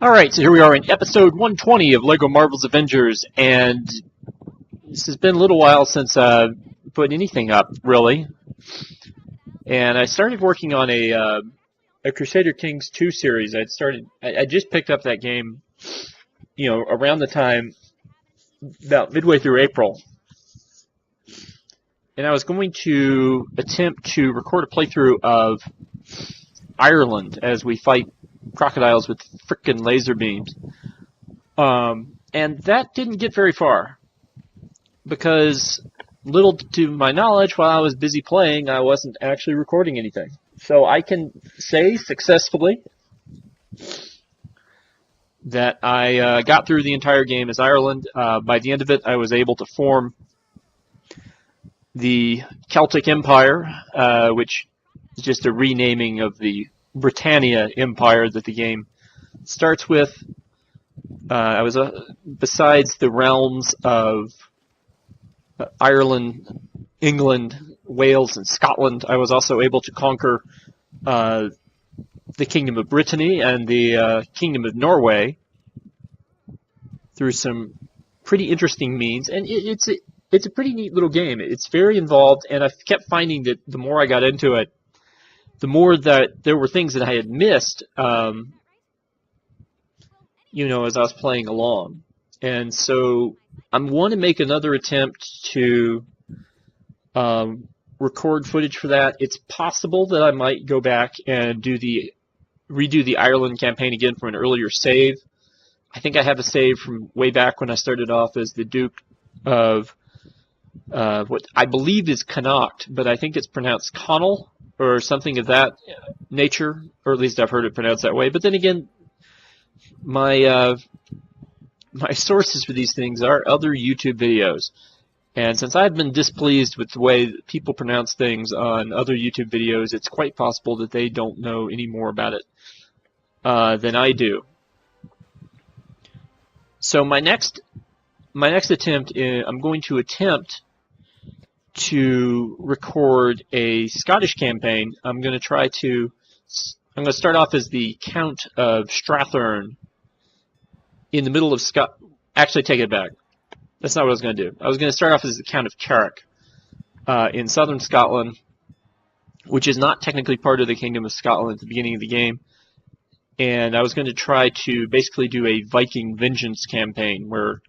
Alright, so here we are in episode 120 of LEGO Marvel's Avengers, and this has been a little while since I've put anything up, really. And I started working on a Crusader Kings 2 series. I just picked up that game, around the time, about midway through April. And I was going to attempt to record a playthrough of Ireland as we fight crocodiles with frickin' laser beams. And that didn't get very far, because little to my knowledge, while I was busy playing, I wasn't actually recording anything. So I can say successfully that I got through the entire game as Ireland. By the end of it, I was able to form the Celtic Empire, which is just a renaming of the Britannia Empire that the game starts with. I was besides the realms of Ireland, England, Wales, and Scotland, I was also able to conquer the Kingdom of Brittany and the Kingdom of Norway through some pretty interesting means. And it's a pretty neat little game. It's very involved, and I kept finding that the more I got into it, the more that there were things that I had missed, as I was playing along. And so I'm going to make another attempt to record footage for that. It's possible that I might go back and redo the Ireland campaign again from an earlier save. I think I have a save from way back when I started off as the Duke of what I believe is Connacht, but I think it's pronounced Connell or something of that nature, or at least I've heard it pronounced that way. But then again, my sources for these things are other YouTube videos. And since I've been displeased with the way that people pronounce things on other YouTube videos, it's quite possible that they don't know any more about it than I do. So my next attempt, I'm going to attempt to record a Scottish campaign. I'm going to start off as the Count of Strathearn in the middle of Actually, take it back. That's not what I was going to do. I was going to start off as the Count of Carrick in southern Scotland, which is not technically part of the Kingdom of Scotland at the beginning of the game. And I was going to try to basically do a Viking vengeance campaign where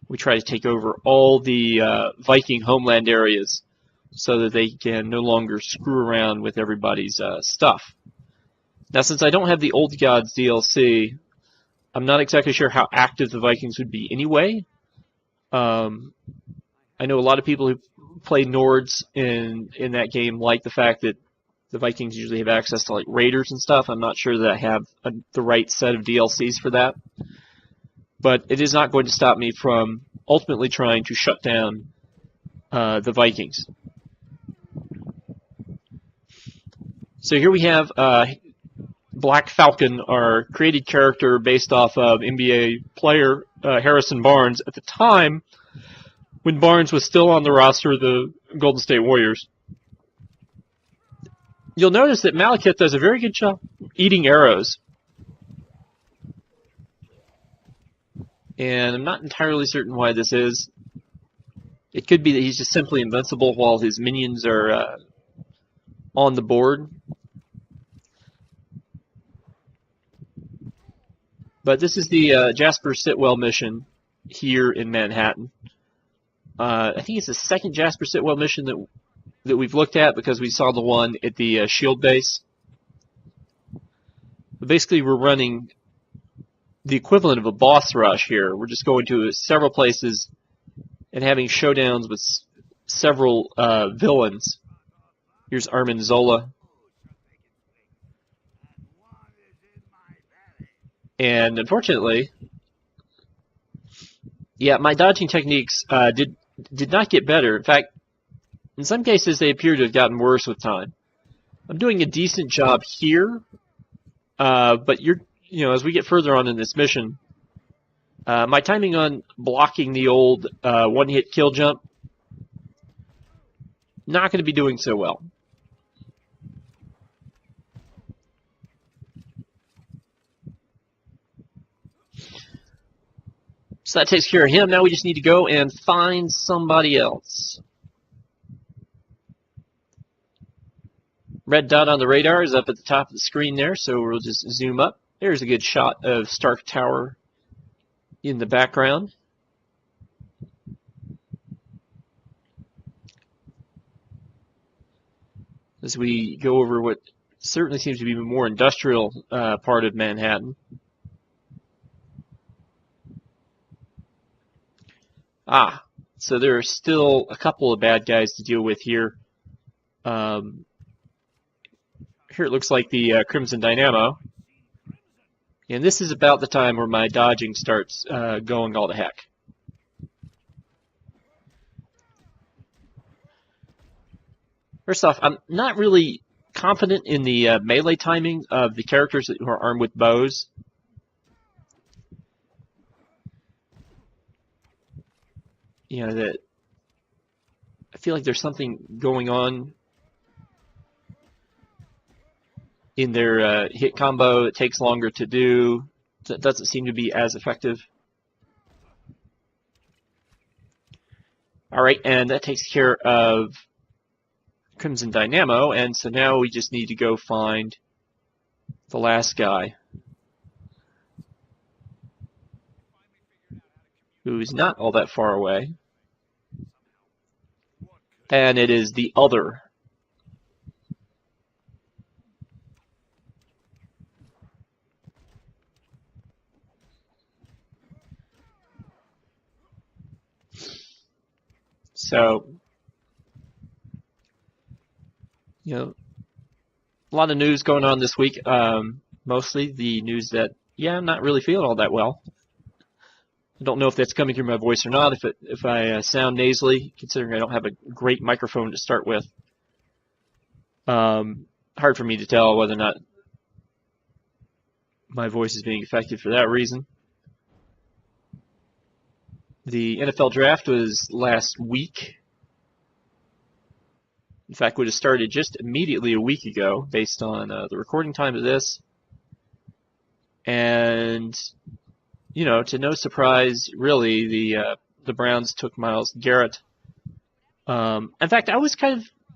we try to take over all the Viking homeland areas so that they can no longer screw around with everybody's stuff. Now, since I don't have the Old Gods DLC, I'm not exactly sure how active the Vikings would be anyway. I know a lot of people who play Nords in that game like the fact that the Vikings usually have access to like raiders and stuff. I'm not sure that I have the right set of DLCs for that. But it is not going to stop me from ultimately trying to shut down the Vikings. So here we have Black Falcon, our created character based off of NBA player Harrison Barnes at the time when Barnes was still on the roster of the Golden State Warriors. You'll notice that Malekith does a very good job eating arrows. And I'm not entirely certain why this is. It could be that he's just simply invincible while his minions are on the board. But this is the Jasper Sitwell mission here in Manhattan. I think it's the second Jasper Sitwell mission that we've looked at, because we saw the one at the S.H.I.E.L.D. base. But basically, we're running the equivalent of a boss rush here. We're just going to several places and having showdowns with several villains. Here's Armin Zola. And unfortunately, my dodging techniques did not get better. In fact, in some cases, they appear to have gotten worse with time. I'm doing a decent job here, but as we get further on in this mission, my timing on blocking the old one-hit kill jump, not going to be doing so well. So that takes care of him. Now we just need to go and find somebody else. Red dot on the radar is up at the top of the screen there, so we'll just zoom up. There's a good shot of Stark Tower in the background. As we go over what certainly seems to be a more industrial part of Manhattan. So there are still a couple of bad guys to deal with here. Here it looks like the Crimson Dynamo. And this is about the time where my dodging starts going all to heck. First off, I'm not really confident in the melee timing of the characters who are armed with bows. You know, that I feel like there's something going on in their hit combo. It takes longer to do. That doesn't seem to be as effective. All right, and that takes care of Crimson Dynamo, and so now we just need to go find the last guy, who's not all that far away, and it is the other. So, you know, a lot of news going on this week. Mostly the news that, yeah, I'm not really feeling all that well. I don't know if that's coming through my voice or not, if I sound nasally, considering I don't have a great microphone to start with. Hard for me to tell whether or not my voice is being affected for that reason. The NFL draft was last week. In fact, would have started just immediately a week ago based on the recording time of this. And, you know, to no surprise, really, the Browns took Myles Garrett. In fact,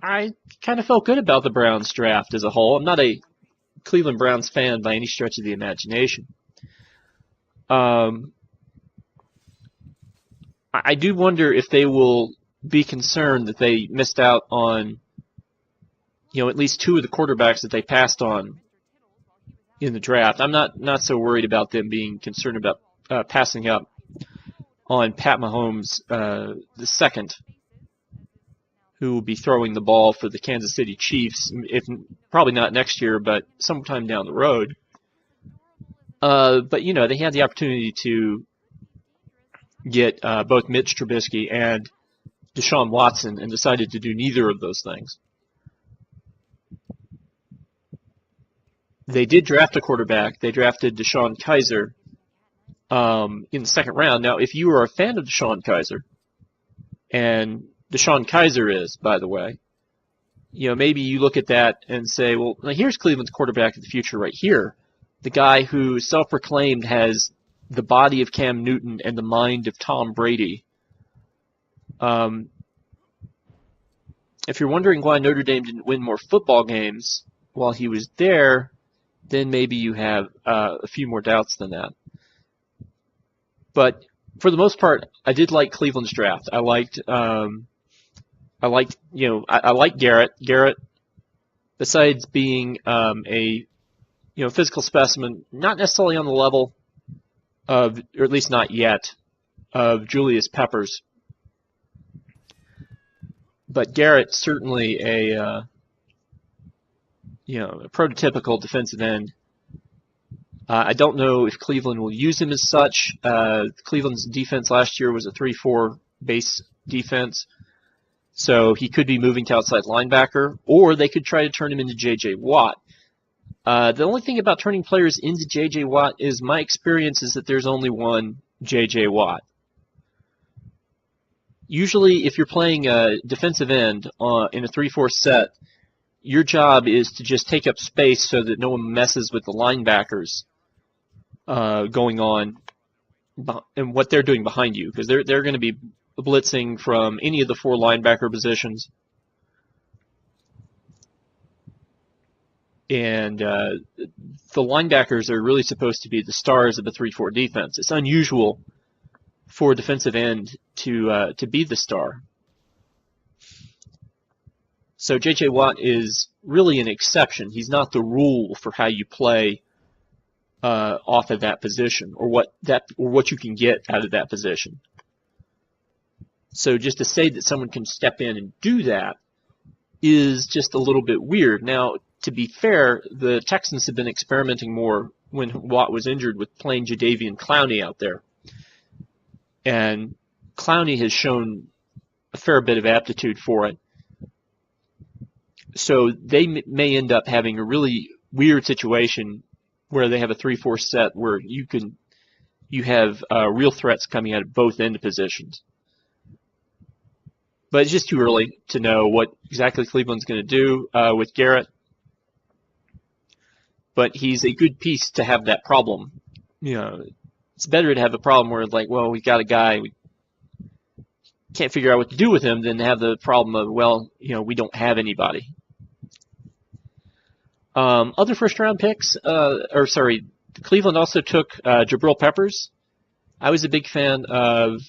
I kind of felt good about the Browns draft as a whole. I'm not a Cleveland Browns fan by any stretch of the imagination. I do wonder if they will be concerned that they missed out on, you know, at least two of the quarterbacks that they passed on in the draft. I'm not so worried about them being concerned about passing up on Pat Mahomes the second, who will be throwing the ball for the Kansas City Chiefs, if probably not next year, but sometime down the road. But, you know, they had the opportunity to get both Mitch Trubisky and Deshaun Watson and decided to do neither of those things. They did draft a quarterback. They drafted Deshaun Kaiser in the second round. Now, if you are a fan of Deshaun Kaiser, and Deshaun Kaiser is, by the way, you know, maybe you look at that and say, well, now here's Cleveland's quarterback of the future right here. The guy who self-proclaimed has the body of Cam Newton and the mind of Tom Brady. If you're wondering why Notre Dame didn't win more football games while he was there, then maybe you have a few more doubts than that. But for the most part, I did like Cleveland's draft. I liked Garrett. Garrett, besides being a physical specimen, not necessarily on the level of, or at least not yet, of Julius Peppers. But Garrett certainly a prototypical defensive end. I don't know if Cleveland will use him as such. Cleveland's defense last year was a 3-4 base defense, so he could be moving to outside linebacker, or they could try to turn him into J.J. Watt. The only thing about turning players into J.J. Watt is my experience is that there's only one J.J. Watt. Usually, if you're playing a defensive end in a 3-4 set, your job is to just take up space so that no one messes with the linebackers going on and what they're doing behind you, because they're going to be blitzing from any of the 4 linebacker positions. And the linebackers are really supposed to be the stars of the 3-4 defense. It's unusual for a defensive end to be the star. So J.J. Watt is really an exception. He's not the rule for how you play off of that position, or what you can get out of that position. So just to say that someone can step in and do that is just a little bit weird. Now, to be fair, the Texans have been experimenting more when Watt was injured with playing Jadeveon Clowney out there. And Clowney has shown a fair bit of aptitude for it. So they may end up having a really weird situation where they have a 3-4 set where you have real threats coming out of both end positions. But it's just too early to know what exactly Cleveland's going to do with Garrett. But he's a good piece to have that problem. It's better to have a problem where it's like, well, we've got a guy, we can't figure out what to do with him, than to have the problem of, well, we don't have anybody. Other first-round picks, Cleveland also took Jabril Peppers. I was a big fan of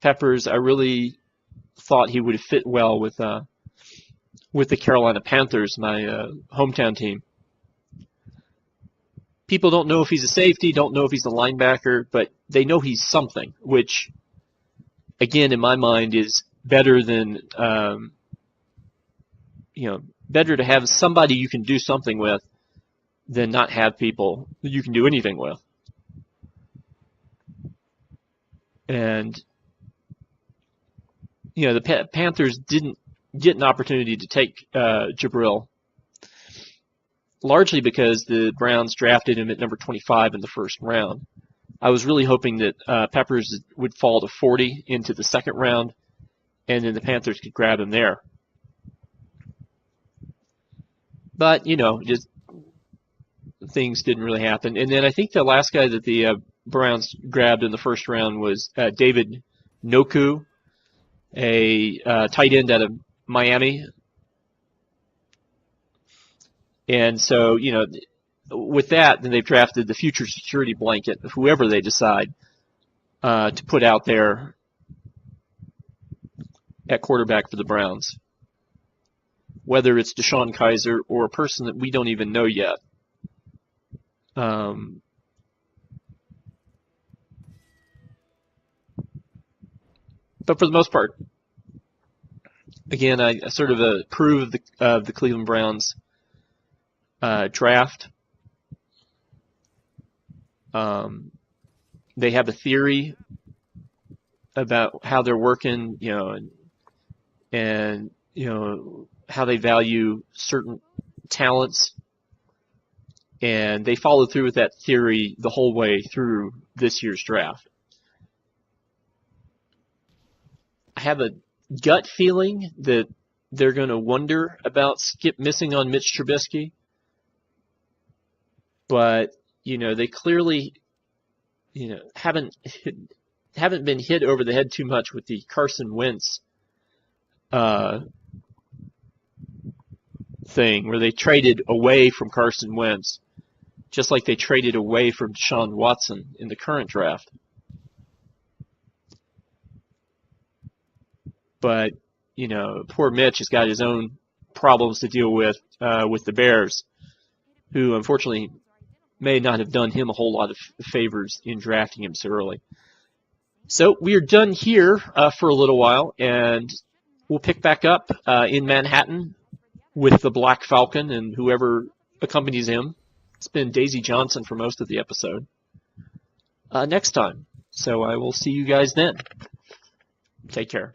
Peppers. I really thought he would have fit well with the Carolina Panthers, my hometown team. People don't know if he's a safety, don't know if he's a linebacker, but they know he's something, which, again, in my mind, is better than, better to have somebody you can do something with than not have people that you can do anything with. And, the Panthers didn't get an opportunity to take Jabril, largely because the Browns drafted him at number 25 in the first round. I was really hoping that Peppers would fall to 40 into the second round, and then the Panthers could grab him there. But, just things didn't really happen. And then I think the last guy that the Browns grabbed in the first round was David Njoku, a tight end out of Miami. And so, with that, then they've drafted the future security blanket of whoever they decide to put out there at quarterback for the Browns, whether it's Deshaun Kaiser or a person that we don't even know yet. But for the most part, again, I sort of approve of the Cleveland Browns draft. They have a theory about how they're working, and how they value certain talents, and they followed through with that theory the whole way through this year's draft. I have a gut feeling that they're going to wonder about Skip missing on Mitch Trubisky, but they clearly haven't been hit over the head too much with the Carson Wentz thing, where they traded away from Carson Wentz, just like they traded away from Deshaun Watson in the current draft. But, poor Mitch has got his own problems to deal with the Bears, who unfortunately may not have done him a whole lot of favors in drafting him so early. So we are done here for a little while, and we'll pick back up in Manhattan with the Black Falcon and whoever accompanies him. It's been Daisy Johnson for most of the episode. Next time. So I will see you guys then. Take care.